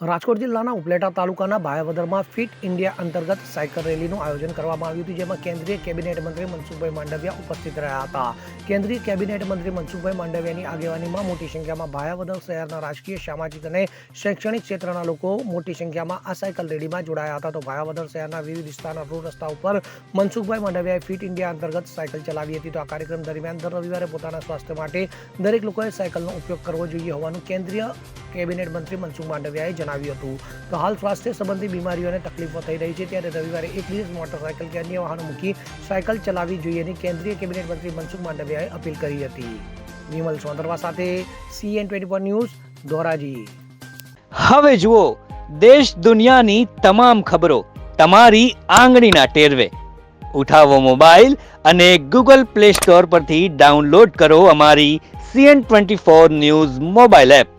રાજકોટ જિલ્લાના ઉપલેટા તાલુકાના ભાયાવદરમાં fit India અંતર્ગત સાયકલ રેલીનું આયોજન કરવામાં આવ્યું હતું, જેમાં કેન્દ્રીય કેબિનેટ મંત્રી મનસુખભાઈ માંડવિયા ઉપસ્થિત રહ્યા હતા. કેન્દ્રીય કેબિનેટ મંત્રી મનસુખભાઈ માંડવિયાની આગેવાનીમાં મોટી સંખ્યામાં ભાયાવદર શહેરના રાજકીય, સામાજિક અને શૈક્ષણિક ક્ષેત્રના લોકો મોટી સંખ્યામાં આ સાયકલ રેલીમાં જોડાયા હતા. તો ભાયાવદર શહેરના વિવિધ વિસ્તારના રોડ રસ્તા ઉપર મનસુખભાઈ માંડવિયાએ ફિટ ઇન્ડિયા અંતર્ગત સાયકલ ચલાવી હતી. તો આ કાર્યક્રમ દરમિયાન દર રવિવારે પોતાના સ્વાસ્થ્ય માટે દરેક લોકોએ સાયકલનો ઉપયોગ કરવો જોઈએ હોવાનું કેન્દ્રીય કેબિનેટ મંત્રી મનસુખ માંડવિયાએ જણાવ્યું હતું. તો હાલ સ્વાસ્થ્ય સંબંધી બીમારીઓને તકલીફો થઈ રહી છે, ત્યારે રવિવારે એકલી મોટરસાયકલ કે અન્ય વાહનો મૂકી સાયકલ ચલાવવી જોઈએ કેન્દ્રીય કેબિનેટ મંત્રી મનસુખ માંડવિયાએ અપીલ કરી હતી. વિમલ સોંદરવા સાથે CN24 ન્યૂઝ, ધોરાજી. હવે જુઓ દેશ દુનિયાની તમામ ખબરો તમારી આંગળીના ટેરવે. ઉઠાવો મોબાઈલ અને Google Play Store પરથી ડાઉનલોડ કરો અમારી CN24 ન્યૂઝ મોબાઈલ એપ.